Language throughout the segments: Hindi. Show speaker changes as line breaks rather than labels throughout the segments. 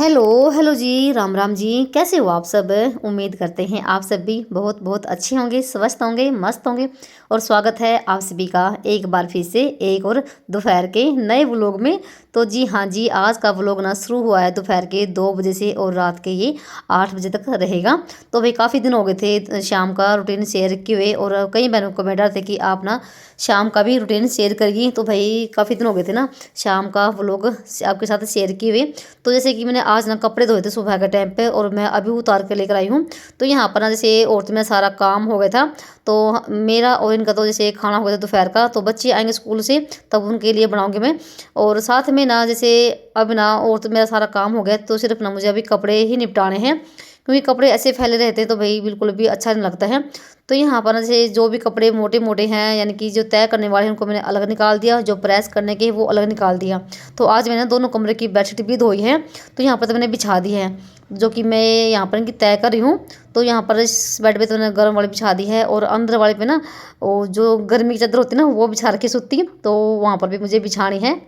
हेलो हेलो जी, राम राम जी। कैसे हो आप सब? उम्मीद करते हैं आप सब भी बहुत बहुत अच्छे होंगे, स्वस्थ होंगे, मस्त होंगे। और स्वागत है आप सभी का एक बार फिर से एक और दोपहर के नए व्लॉग में। तो जी हाँ जी, आज का व्लॉग ना शुरू हुआ है दोपहर के 2 बजे से और रात के ये 8 बजे तक रहेगा। तो भाई काफ़ी दिन हो गए थे शाम का रूटीन शेयर किए हुए, और कई बहनों को कमेंट थे कि आप ना शाम का भी रूटीन शेयर करिए। तो भाई काफ़ी दिन हो गए थे ना शाम का व्लॉग आपके साथ शेयर किए हुए। तो जैसे कि मैंने आज ना कपड़े धोए थे सुबह के टाइम पे, और मैं अभी उतार के लेकर आई हूँ। तो यहाँ पर ना जैसे औरत में सारा काम हो गया था, तो मेरा और इनका तो जैसे खाना हो गया था दोपहर का। तो बच्चे आएंगे स्कूल से तब उनके लिए बनाऊंगी मैं। और साथ में ना जैसे अब ना और तो मेरा सारा काम हो गया, तो सिर्फ ना मुझे अभी कपड़े ही निपटाने हैं, क्योंकि कपड़े ऐसे फैले रहते हैं तो भाई बिल्कुल भी अच्छा नहीं लगता है। तो यहाँ पर ना जैसे जो भी कपड़े मोटे मोटे हैं, यानी कि जो तय करने वाले हैं उनको मैंने अलग निकाल दिया, जो प्रेस करने के वो अलग निकाल दिया। तो आज मैंने दोनों कमरे की बेडशीट भी धोई है। तो यहाँ पर तो मैंने बिछा दी है, जो कि मैं यहाँ पर इनकी तय कर रही हूँ। तो यहाँ पर इस बेड पे तो मैंने गर्म वाली बिछा दी है, और अंदर वाले पे ना वो जो गर्मी की चादर होती है ना वो बिछा रखी सूती, तो वहाँ पर भी मुझे बिछानी है।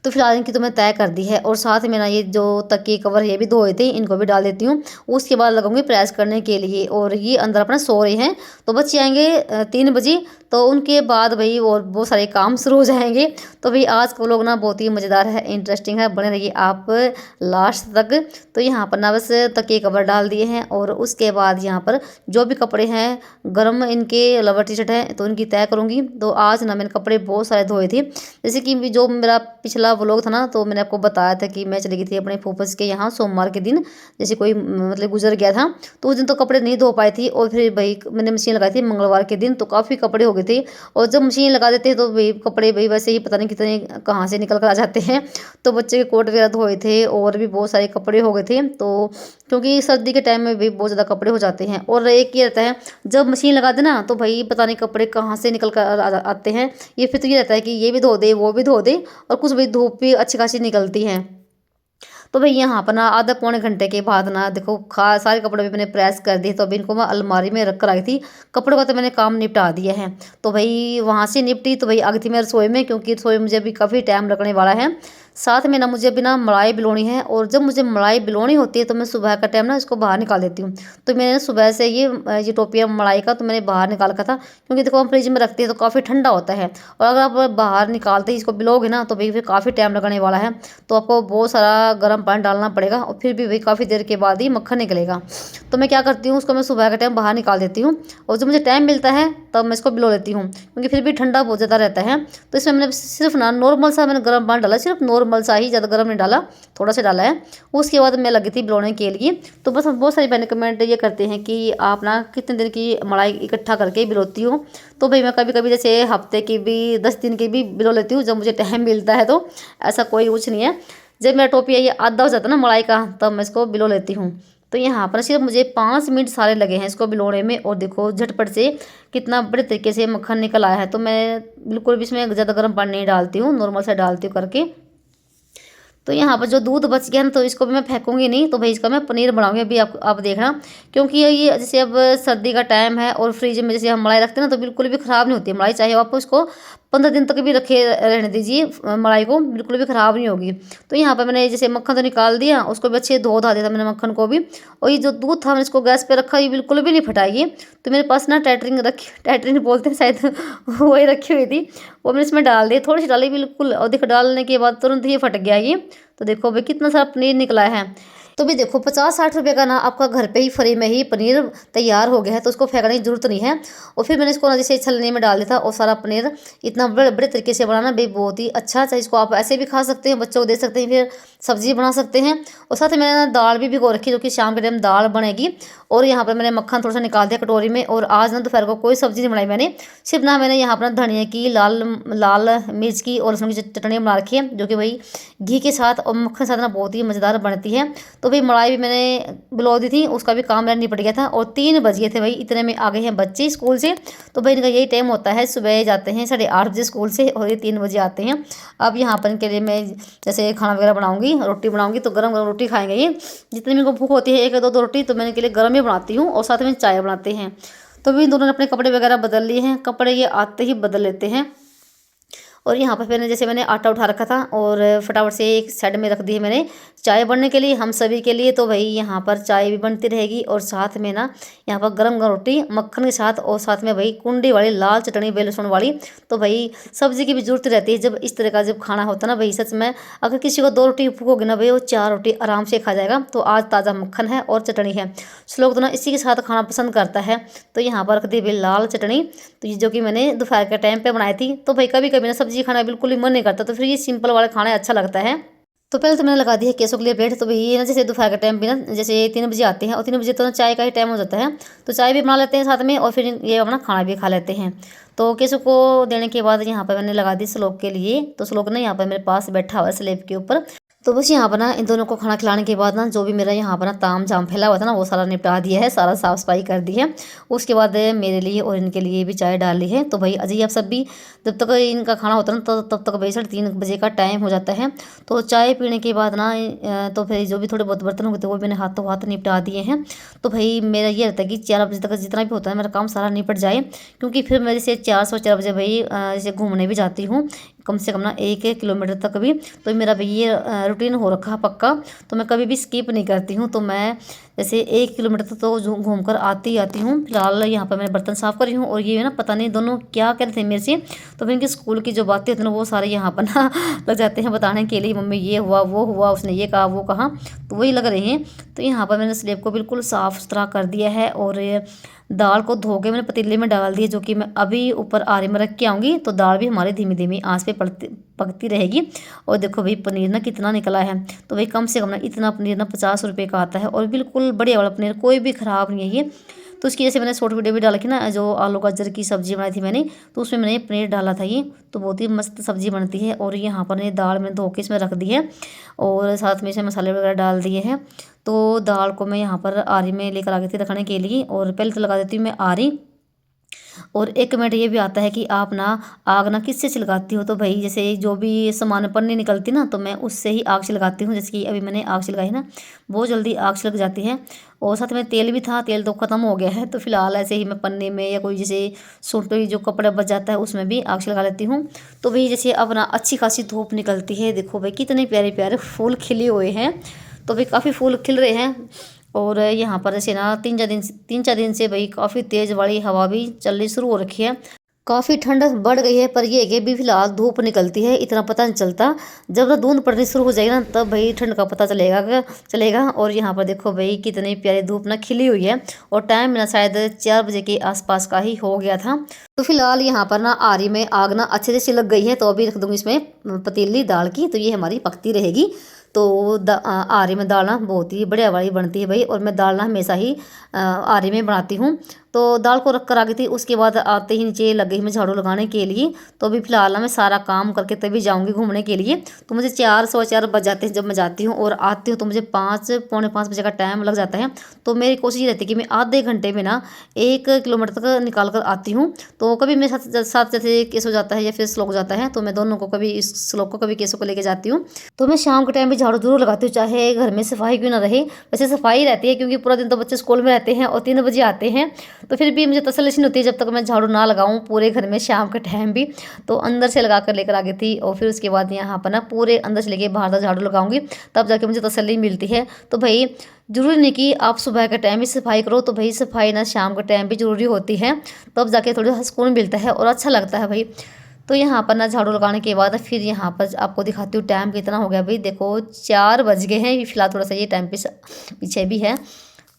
तो फिलहाल इनकी तो मैं तय कर दी है। और साथ में ना ये जो तकिए कवर ये भी धोए थे, इनको भी डाल देती हूँ। उसके बाद लगाऊंगी प्रेस करने के लिए। और ये अंदर अपना सो रहे हैं, तो बच्चे आएंगे 3 बजे, तो उनके बाद भाई और बहुत सारे काम शुरू हो जाएंगे। तो भाई आज का लोग ना बहुत ही मज़ेदार है, इंटरेस्टिंग है, बने रहिए आप लास्ट तक। तो यहाँ पर ना बस तकिए कवर डाल दिए हैं, और उसके बाद यहाँ पर जो भी कपड़े हैं गर्म इनके लोवर टी शर्ट है तो इनकी तय करूँगी। तो आज ना मैंने कपड़े बहुत सारे धोए थे, जैसे कि जो मेरा पिछला व्लॉग था ना, तो मैंने आपको बताया था कि मैं चली गई थी अपने फूफस के यहाँ सोमवार के दिन, जैसे कोई मतलब गुजर गया था। तो उस दिन तो कपड़े नहीं धो पाई थी, और फिर भाई मैंने मशीन लगाई थी मंगलवार के दिन, तो काफ़ी कपड़े हो गए थे। और जब मशीन लगा देते हैं तो भाई कपड़े भाई वैसे ही पता नहीं कितने कहाँ से निकल कर आ जाते हैं। तो बच्चे के कोट वगैरह धोए थे, और भी बहुत सारे कपड़े हो गए थे। तो क्योंकि सर्दी के टाइम में भी बहुत ज़्यादा कपड़े हो जाते हैं, और एक ये रहता है जब मशीन लगा देना तो भाई पता नहीं कपड़े कहाँ से निकल कर आते हैं। ये फिर तो ये रहता है कि ये भी धो दे वो भी धो दे, और कुछ भी धूप भी अच्छी खासी निकलती है। तो भाई यहाँ पर ना आधा पौने घंटे के बाद ना देखो खा सारे कपड़े भी मैंने प्रेस कर दिए। तो अभी इनको मैं अलमारी में रख कर आई थी, कपड़ों का तो मैंने काम निपटा दिया है। तो भाई वहाँ से निपटी तो भाई आ गई थी मैं रसोई में, क्योंकि रसोई में मुझे अभी काफ़ी टाइम लगने वाला है। साथ में ना मुझे अभी ना मलाई बिलोनी है, और जब मुझे मलाई बिलोनी होती है तो मैं सुबह का टाइम ना इसको बाहर निकाल देती हूँ। तो मैंने सुबह से ये टोपिया मलाई का तो मैंने बाहर निकाल रखा था, क्योंकि देखो हम फ्रिज में रखते हैं तो काफ़ी ठंडा होता है, और अगर आप बाहर निकालते ही इसको बिलोगे ना तो भाई फिर काफ़ी टाइम लगने वाला है। तो आपको बहुत सारा गर्म पानी डालना पड़ेगा, और फिर भी भाई काफ़ी देर के बाद ही मक्खन निकलेगा। तो मैं क्या करती हूँ, उसको मैं सुबह के टाइम बाहर निकाल देती हूँ, और जब मुझे टाइम मिलता है तब मैं इसको बिलो लेती हूँ, क्योंकि फिर भी ठंडा बहुत ज़्यादा रहता है। तो इसमें मैंने सिर्फ ना नॉर्मल सा मैंने गर्म पानी डाला, सिर्फ नॉर्मल सा ही, ज़्यादा गर्म नहीं डाला, थोड़ा सा डाला है। उसके बाद मैं लगी थी बिलोने के लिए। तो बस बहुत सारी बहनें कमेंट ये करते हैं कि आप ना कितने दिन की मलाई इकट्ठा करके बिलोती हो। तो भाई मैं कभी कभी जैसे हफ्ते की भी 10 दिन की भी बिलो लेती हूँ, जब मुझे टाइम मिलता है। तो ऐसा कोई कुछ नहीं है, जब मेरा टोपिया ये आधा हो जाता है ना मलाई का तब मैं इसको बिलो लेती हूँ। तो यहाँ पर सिर्फ मुझे 5 मिनट सारे लगे हैं इसको बिलोने में, और देखो झटपट से कितना बड़े तरीके से मक्खन निकल आया है। तो मैं बिल्कुल भी इसमें ज़्यादा गर्म पानी नहीं डालती हूँ, नॉर्मल सा डालती हूँ करके। तो यहाँ पर जो दूध बच गया ना तो इसको भी मैं फेंकूंगी नहीं, तो भाई इसका मैं पनीर बनाऊंगी अभी आप देखना। क्योंकि ये जैसे अब सर्दी का टाइम है, और फ्रिज में जैसे हम मलाई रखते हैं ना तो बिल्कुल भी ख़राब नहीं होती है मलाई, चाहे आप उसको 15 दिन तक भी रखे रहने दीजिए, मलाई को बिल्कुल भी ख़राब नहीं होगी। तो यहाँ पर मैंने जैसे मक्खन तो निकाल दिया, उसको भी अच्छे धो धा दिया था मैंने मक्खन को भी। और ये जो दूध था मैंने इसको गैस पे रखा, ये बिल्कुल भी नहीं फटाएगी। तो मेरे पास ना टैटरिंग रखी, टैटरिंग बोलते हैं शायद वही रखी हुई थी, वो मैंने इसमें डाल दी, थोड़ी सी डाली बिल्कुल, और देखो डालने के बाद तुरंत ही फट गया ये। तो देखो भाई कितना सारा पनीर निकला है। तो भी देखो 50-60 रुपये का ना आपका घर पे ही फ्री में ही पनीर तैयार हो गया है, तो उसको फेंकने की जरूरत नहीं है। और फिर मैंने इसको ना जैसे छलनी में डाल दिया था, और सारा पनीर इतना बड़े बड़े तरीके से बनाना भी बहुत ही अच्छा। चाहे इसको आप ऐसे भी खा सकते हैं, बच्चों को दे सकते हैं, फिर सब्जी बना सकते हैं। और साथ ही मैंने ना दाल भी भिगो रखी, जो कि शाम के टाइम दाल बनेगी। और यहाँ पर मैंने मक्खन थोड़ा सा निकाल दिया कटोरी में। और आज ना दोपहर को कोई सब्जी नहीं बनाई मैंने, सिर्फ ना मैंने यहाँ पर धनिया की, लाल लाल मिर्च की और लहसुन की चटनी बना रखी है, जो कि भाई घी के साथ और मक्खन के साथ ना बहुत ही मज़ेदार बनती है। तो भाई मलाई भी मैंने बिलो दी थी, उसका भी काम मेरा निपट गया था। और 3 बज गए थे भाई, इतने में आ गए हैं बच्चे स्कूल से। तो भाई इनका यही टाइम होता है, सुबह जाते हैं 8:30 बजे स्कूल से, और ये 3 बजे आते हैं। अब यहाँ पर इनके लिए मैं जैसे खाना वगैरह बनाऊंगी, रोटी बनाऊंगी, तो गर्म गर्म रोटी खाएंगे ये। जितनी मेरे को भूख होती है 1 या 2 रोटी तो मैं इनके लिए गर्म ही बनाती हूँ, और साथ में चाय बनाते हैं। तो भी इन दोनों ने अपने कपड़े वगैरह बदल लिए हैं, कपड़े ये आते ही बदल लेते हैं। और यहाँ पर मैंने जैसे मैंने आटा उठा रखा था और फटाफट से एक साइड में रख दी है मैंने चाय बनने के लिए हम सभी के लिए। तो भाई यहाँ पर चाय भी बनती रहेगी और साथ में ना यहाँ पर गरम गरम रोटी मक्खन के साथ और साथ में भाई कुंडी वाली लाल चटनी बेलसुन वाली। तो भाई सब्जी की भी जरूरत रहती है जब इस तरह का जब खाना होता है ना भाई। सच में अगर किसी को 2 रोटी फूकोगे ना भाई वो 4 रोटी आराम से खा जाएगा। तो आज ताज़ा मक्खन है और चटनी है, लोग तो ना इसी के साथ खाना पसंद करता है। तो यहाँ पर रख दी भाई लाल चटनी, तो ये जो कि मैंने दोपहर के टाइम पे बनाई थी। तो भाई कभी कभी ना सब्जी खाना बिल्कुल ही मन नहीं करता, तो फिर ये सिंपल वाला खाना अच्छा लगता है। तो पहले तो मैंने लगा दी है केसों के लिए ब्रेड। तो भाई ये ना जैसे दोपहर के टाइम भी ना जैसे 3 बजे आते हैं और 3 बजे तो ना चाय का ही टाइम हो जाता है, तो चाय भी बना लेते हैं साथ में और फिर ये अपना खाना भी खा लेते हैं। तो केसों को देने के बाद यहाँ पर मैंने लगा दी श्लोक के लिए। तो श्लोक ना यहाँ पर मेरे पास बैठा हुआ है स्लेब के ऊपर। तो बस यहाँ पर ना इन दोनों को खाना खिलाने के बाद ना जो भी मेरा यहाँ पर ना ताम झाम फैला हुआ था ना वो सारा निपटा दिया है, सारा साफ सफाई कर दी है। उसके बाद मेरे लिए और इनके लिए भी चाय डाल ली है। तो भाई अजय आप सब भी जब तक इनका खाना होता है ना तब तक भाई 3:30 बजे का टाइम हो जाता है। तो चाय पीने के बाद ना तो फिर जो भी थोड़े बहुत बर्तन होते हैं वो मैंने हाथों हाथ निपटा दिए हैं। तो भाई मेरा ये रहता है कि 4 बजे तक जितना भी होता है मेरा काम सारा निपट जाए, क्योंकि फिर मैं जैसे 4 बजे भाई जैसे घूमने भी जाती हूँ कम से कम ना 1 किलोमीटर तक भी। तो मेरा भाई ये रूटीन हो रखा है पक्का, तो मैं कभी भी स्किप नहीं करती हूँ। तो मैं जैसे 1 किलोमीटर तक तो घूम कर आती हूँ। फिलहाल यहाँ पर मैं बर्तन साफ़ कर रही हूँ और ये ना पता नहीं दोनों क्या कर रहे थे मेरे से। तो फिर इनके स्कूल की जो बातें होती हैं वो सारे यहाँ पर ना लग जाते हैं बताने के लिए, मम्मी ये हुआ वो हुआ, उसने ये कहा वो कहा, तो वही लग रहे हैं। तो यहाँ पर मैंने स्लेब को बिल्कुल साफ़ सुथरा कर दिया है और दाल को धो के मैंने पतीले में डाल दिया, जो कि मैं अभी ऊपर आरे में रख के आऊँगी। तो दाल भी हमारी धीमी धीमी आंच पे पकती रहेगी। और देखो भाई पनीर ना कितना निकला है। तो भाई कम से कम ना इतना पनीर ना 50 रुपये का आता है और बिल्कुल बढ़िया वाला पनीर, कोई भी ख़राब नहीं है ये। तो उसकी जैसे मैंने शॉर्ट वीडियो भी डाला कि ना जो आलू गाजर की सब्ज़ी बनाई थी मैंने, तो उसमें मैंने पनीर डाला था ये। तो बहुत ही मस्त सब्ज़ी बनती है। और यहाँ पर दाल मैंने धो के इसमें रख दी है और साथ में इसमें मसाले वगैरह डाल दिए हैं। तो दाल को मैं यहाँ पर आरी में लेकर आ गई थी रखने के लिए। और पहले तो लगा देती हूँ मैं आरी। और एक कमेंट ये भी आता है कि आप ना आग ना किससे छिलकाती हो। तो भाई जैसे जो भी सामान पन्नी निकलती ना तो मैं उससे ही आग छिलकाती हूँ। जैसे कि अभी मैंने आग छिलकाई ना, बहुत जल्दी आग छिलक जाती है। और साथ में तेल भी था, तेल तो ख़त्म हो गया है। तो फिलहाल ऐसे ही मैं पन्नी में या कोई जैसे सूट पे जो कपड़ा बच जाता है उसमें भी आग छिलका लेती हूँ। तो भाई जैसे अब ना अच्छी खासी धूप निकलती है, देखो भाई कितने प्यारे प्यारे फूल खिले हुए हैं। तो भाई काफ़ी फूल खिल रहे हैं। और यहाँ पर जैसे ना 3-4 दिन से भाई काफ़ी तेज़ वाली हवा भी चलनी शुरू हो रखी है। काफ़ी ठंड बढ़ गई है, पर ये है कि अभी फिलहाल धूप निकलती है, इतना पता नहीं चलता। जब ना धुंध पड़नी शुरू हो जाएगी ना तब भाई ठंड का पता चलेगा। और यहाँ पर देखो भाई कितनी प्यारी धूप ना खिली हुई है और टाइम ना शायद 4 बजे के आसपास का ही हो गया था। तो फिलहाल यहाँ पर ना आरी में आग ना अच्छे से सिलक गई है। तो अभी रख दूँगी इसमें पतीली दाल की, तो ये हमारी पकती रहेगी। तो आरी में दाल ना बहुत ही बढ़िया वाली बनती है भाई। और मैं दाल ना हमेशा ही आरी में बनाती हूँ। तो दाल को रख कर आ गई थी, उसके बाद आते ही नीचे लग गई मैं झाड़ू लगाने के लिए। तो अभी फिलहाल ना मैं सारा काम करके तभी जाऊँगी घूमने के लिए। तो मुझे 4 बज जाते हैं जब मैं जाती हूँ और आती हूँ तो मुझे 5-पौने 5 बजे का टाइम लग जाता है। तो मेरी कोशिश ये रहती है कि मैं आधे घंटे में ना 1 किलोमीटर तक निकाल कर आती हूँ। तो कभी मेरे साथ जैसे केस हो जाता है या फिर श्लोक जाता है, तो मैं दोनों को कभी इस श्लोक को कभी केसों को लेके जाती हूँ। तो मैं शाम के टाइम भी झाड़ू जरूर लगाती हूँ, चाहे घर में सफाई क्यों ना रहे। वैसे सफाई रहती है क्योंकि पूरा दिन तो बच्चे स्कूल में रहते हैं और 3 बजे आते हैं। तो फिर भी मुझे तसल्ली नहीं होती जब तक मैं झाड़ू ना लगाऊं पूरे घर में शाम के टाइम भी। तो अंदर से लगा कर लेकर आ गई थी और फिर उसके बाद यहाँ पर ना पूरे अंदर से लेके बाहर तक झाड़ू लगाऊंगी, तब जाके मुझे तसल्ली मिलती है। तो भाई जरूरी नहीं कि आप सुबह के टाइम ही सफाई करो, तो भाई सफाई ना शाम के टाइम भी जरूरी होती है, तब जाके थोड़ा सुकून मिलता है और अच्छा लगता है भाई। तो यहाँ पर ना झाड़ू लगाने के बाद फिर यहाँ पर आपको दिखाती हूँ टाइम कितना हो गया भाई। देखो 4 बज गए हैं। फिलहाल थोड़ा सा ये टाइम पीछे भी है।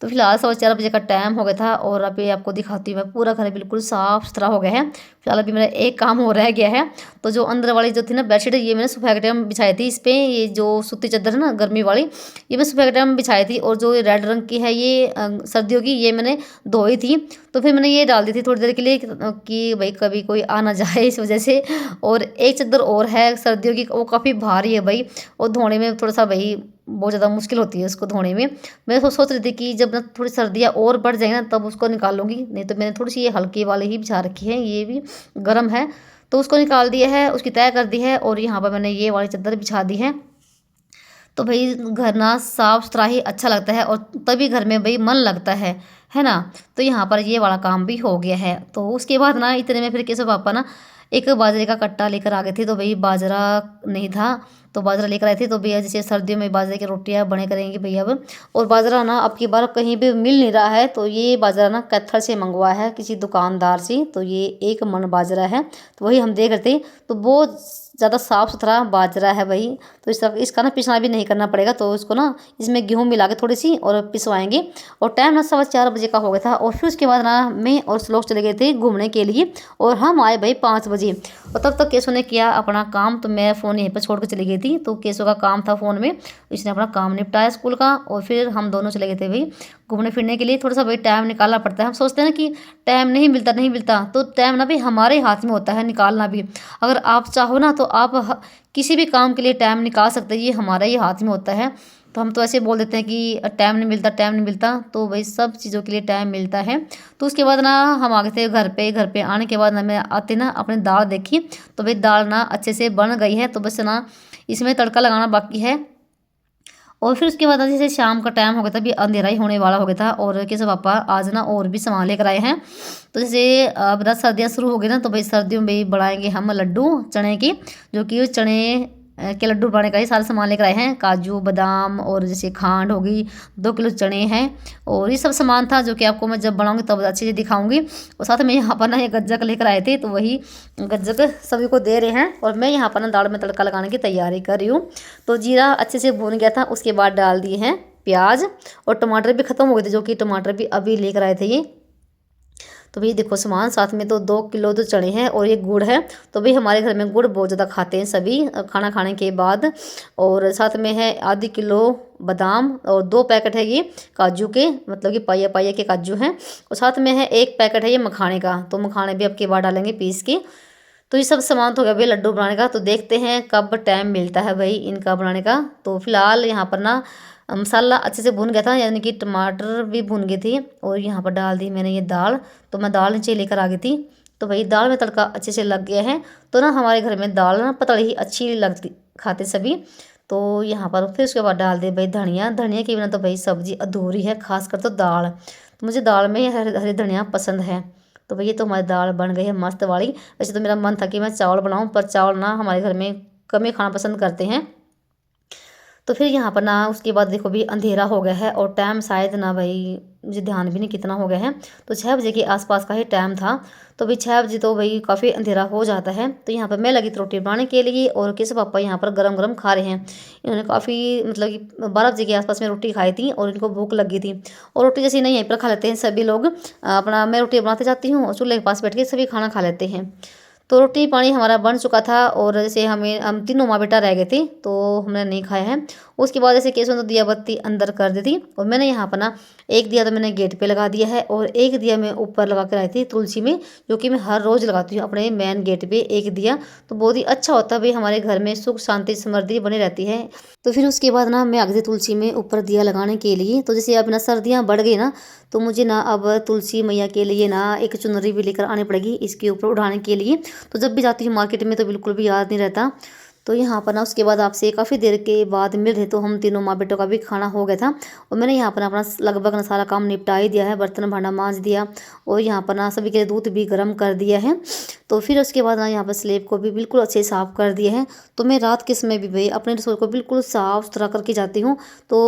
तो फिलहाल 4:15 बजे का टाइम हो गया था और अभी आपको दिखाती हूँ मैं पूरा घर बिल्कुल साफ़ सुथरा हो गया है। फिलहाल अभी मेरा एक काम हो रह गया है। तो जो अंदर वाली जो थी ना बेडशीट, ये मैंने सुबह के टाइम बिछाई थी। इस पर ये जो सूती चादर है ना गर्मी वाली, ये मैं सुबह के टाइम बिछाई थी। और जो रेड रंग की है ये सर्दियों की, ये मैंने धोई थी। तो फिर मैंने ये डाल दी थी थोड़ी देर के लिए कि भाई कभी कोई आ ना जाए इस वजह से। और एक चादर और है सर्दियों की, वो काफ़ी भारी है भाई और धोने में थोड़ा सा भाई बहुत ज़्यादा मुश्किल होती है उसको धोने में। मैं सोच रही थी कि जब ना थोड़ी सर्दियाँ और बढ़ जाएंगी ना तब उसको निकाल लूँगी, नहीं तो मैंने थोड़ी सी ये हल्की वाली ही बिछा रखी है, ये भी गर्म है। तो उसको निकाल दिया है, उसकी तय कर दी है और यहाँ पर मैंने ये वाली चादर बिछा दी है। तो भाई घर ना साफ़ सुथरा ही अच्छा लगता है और तभी घर में भाई मन लगता है ना। तो यहाँ पर ये वाला काम भी हो गया है। तो उसके बाद ना इतने में फिर केशव पापा ना एक बाजरे का कट्टा लेकर आ गए थे। तो भाई बाजरा नहीं था तो बाजरा लेकर आए थे। तो भैया जैसे सर्दियों में बाजरे की रोटियां बने करेंगी भैया अब। और बाजरा ना अब की बार कहीं भी मिल नहीं रहा है। तो ये बाजरा ना कैथल से मंगवाया है किसी दुकानदार से। तो ये 1 मन बाजरा है। तो वही हम देख रहे थे। तो बहुत ज़्यादा साफ़ सुथरा बाजरा है भाई। तो इस तरह इसका ना पिसना भी नहीं करना पड़ेगा। तो इसको ना इसमें गेहूँ मिला के थोड़ी सी और पिसवाएंगे। और टाइम ना 4:15 बजे का हो गया था। और फिर उसके बाद ना मैं और श्लोक चले गए थे घूमने के लिए। और हम आए भाई 5 बजे। और तब तक केशव ने किया अपना काम। तो मैं फ़ोन यहीं पर छोड़ कर चली गई थी। तो केशव का काम था फ़ोन में, इसने अपना काम निपटाया स्कूल का। और फिर हम दोनों चले गए थे भाई घूमने फिरने के लिए। थोड़ा सा भाई टाइम निकालना पड़ता है। हम सोचते हैं ना कि टाइम नहीं मिलता तो टाइम ना भी हमारे हाथ में होता है निकालना भी। अगर आप चाहो ना तो आप किसी भी काम के लिए टाइम निकाल सकते हैं। ये हमारा ही हाथ में होता है। तो हम तो ऐसे बोल देते हैं कि टाइम नहीं मिलता। तो भाई सब चीज़ों के लिए टाइम मिलता है। तो उसके बाद ना हम आ गए थे घर पे आने के बाद ना मैं आते ना अपने दाल देखी। तो भाई दाल ना अच्छे से बन गई है। तो बस ना इसमें तड़का लगाना बाकी है। और फिर उसके बाद जैसे शाम का टाइम हो गया था, अभी अंधेरा ही होने वाला हो गया था। और कैसे पापा आज ना और भी सामान लेकर आए हैं। तो जैसे अब ना सर्दियाँ शुरू हो गई ना। तो भाई सर्दियों में भी बनाएंगे हम लड्डू चने की, जो कि चने के लड्डू बनाने का ही सारे सामान लेकर आए हैं। काजू बादाम और जैसे खांड होगी, 2 किलो चने हैं। और ये सब सामान था जो कि आपको मैं जब बनाऊंगी तब अच्छे से दिखाऊंगी। और साथ में यहाँ पर ना ये गज्जक लेकर आए थे। तो वही गज्जक सभी को दे रहे हैं। और मैं यहाँ पर ना दाल में तड़का लगाने की तैयारी कर रही हूँ। तो जीरा अच्छे से भून गया था। उसके बाद डाल दिए हैं प्याज। और टमाटर भी ख़त्म हो गए थे, जो कि टमाटर भी अभी लेकर आए थे ये। तो भाई देखो सामान साथ में। तो 2 किलो तो चने हैं और ये गुड़ है। तो भाई हमारे घर में गुड़ बहुत ज़्यादा खाते हैं सभी खाना खाने के बाद। और साथ में है आधी किलो बादाम और 2 पैकेट है ये काजू के, मतलब कि पाइया पाइया के काजू हैं। और साथ में है 1 पैकेट है ये मखाने का। तो मखाने भी अब के बाद डालेंगे पीस के। तो ये सब सामान तो हो गया भाई लड्डू बनाने का। तो देखते हैं कब टाइम मिलता है भाई इनका बनाने का। तो फिलहाल यहाँ पर ना मसाला अच्छे से भून गया था, यानी कि टमाटर भी भून गए थे। और यहाँ पर डाल दी मैंने ये दाल। तो मैं दाल नीचे लेकर आ गई थी। तो भाई दाल में तड़का अच्छे से लग गया है। तो ना हमारे घर में दाल ना पतली ही अच्छी लगती खाते सभी। तो यहाँ पर फिर उसके बाद डाल दे भाई धनिया। धनिया के बिना तो भाई सब्जी अधूरी है, खासकर तो दाल। तो मुझे दाल में हरी हरी धनिया पसंद है। तो भैया तो हमारी दाल बन गई है मस्त वाली। वैसे तो मेरा मन था कि मैं चावल बनाऊं, पर चावल ना हमारे घर में कम ही खाना पसंद करते हैं। तो फिर यहाँ पर ना उसके बाद देखो भी अंधेरा हो गया है। और टाइम शायद ना भाई मुझे ध्यान भी नहीं कितना हो गया है। तो 6 बजे के आसपास का ही टाइम था। तो भाई 6 बजे तो भाई काफ़ी अंधेरा हो जाता है। तो यहाँ पर मैं लगी थी रोटी बनाने के लिए। और कैसे पापा यहाँ पर गरम गरम खा रहे हैं। इन्होंने काफ़ी मतलब कि 12 बजे के आसपास में रोटी खाई थी और इनको भूख लगी थी। और रोटी जैसे नहीं यहीं पर खा लेते हैं सभी लोग अपना। मैं रोटी बनाते जाती हूँ और चूल्हे के पास बैठ के सभी खाना खा लेते हैं। तो रोटी पानी हमारा बन चुका था। और जैसे हम तीनों माँ बेटा रह गए थे तो हमने नहीं खाया है। उसके बाद जैसे केसव तो दिया बत्ती अंदर कर दी थी। और मैंने यहाँ पर ना एक दिया तो मैंने गेट पे लगा दिया है। और एक दिया मैं ऊपर लगा कर आई थी तुलसी में, जो कि मैं हर रोज़ लगाती हूँ अपने मेन गेट पे एक दिया। तो बहुत ही अच्छा होता है भाई, हमारे घर में सुख शांति समृद्धि बनी रहती है। तो फिर उसके बाद ना मैं आ गई थी तुलसी में ऊपर दिया लगाने के लिए। तो जैसे अब ना सर्दियाँ बढ़ गई ना, तो मुझे ना अब तुलसी मैया के लिए ना एक चुनरी भी लेकर आनी पड़ेगी इसके ऊपर उठाने के लिए। तो जब भी जाती हूँ मार्केट में तो बिल्कुल भी याद नहीं रहता। तो यहाँ पर ना उसके बाद आपसे काफ़ी देर के बाद मिल रहे। तो हम तीनों माँ बेटों का भी खाना हो गया था। और मैंने यहाँ पर अपना लगभग ना सारा काम निपटा ही दिया है, बर्तन भांडा मांज दिया। और यहाँ पर ना सभी के लिए दूध भी गर्म कर दिया है। तो फिर उसके बाद ना यहाँ पर स्लेब को भी बिल्कुल अच्छे से साफ़ कर दिया है। तो मैं रात के समय भी भाई अपने रसोई को बिल्कुल साफ़ सुथरा करके जाती हूँ। तो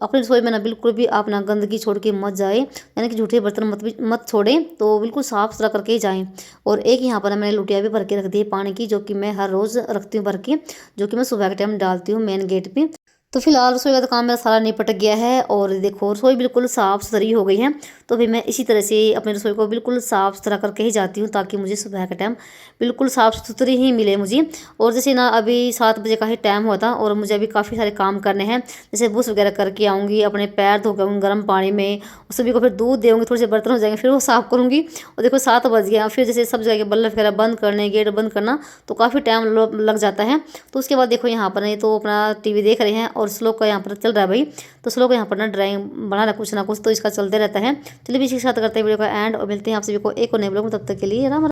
अपनी रसोई में ना बिल्कुल भी आप ना गंदगी छोड़ के मत जाए, यानी कि झूठे बर्तन मत छोड़ें। तो बिल्कुल साफ़ सुथरा करके ही जाएँ। और एक यहाँ पर मैंने लुटिया भी भर के रख दी है पानी की, जो कि मैं हर रोज़ रखती हूँ भर के, जो कि मैं सुबह के टाइम डालती हूँ मेन गेट पे। तो फिलहाल रसोई का तो काम मेरा सारा निपट गया है। और देखो रसोई बिल्कुल साफ़ सुथरी हो गई है। तो फिर मैं इसी तरह से अपनी रसोई को बिल्कुल साफ़ सुथरा करके ही जाती हूँ, ताकि मुझे सुबह का टाइम बिल्कुल साफ़ सुथरी ही मिले मुझे। और जैसे ना अभी 7 बजे का ही टाइम हुआ था और मुझे अभी काफ़ी सारे काम करने हैं। जैसे बुश वगैरह करके आऊँगी, अपने पैर धो के आऊँगी गर्म पानी में, और सभी को फिर दूध देंगे, थोड़े से बर्तन हो जाएंगे, फिर वो साफ़ करूँगी। और देखो 7 बज गया, फिर जैसे सब जगह के बल्ब वगैरह बंद करने, गेट बंद करना, तो काफ़ी टाइम लग जाता है। तो उसके बाद देखो यहाँ पर ये तो अपना टीवी देख रहे हैं। और श्लोक का यहाँ पर चल रहा है भाई। तो श्लोक यहाँ पर ना ड्राइंग बना रहा कुछ ना कुछ, तो इसका चलते रहता है। चलिए भी इसी के साथ करते हैं वीडियो का एंड, और मिलते हैं आप सभी को एक और नए ब्लॉग में। तब तक के लिए राम।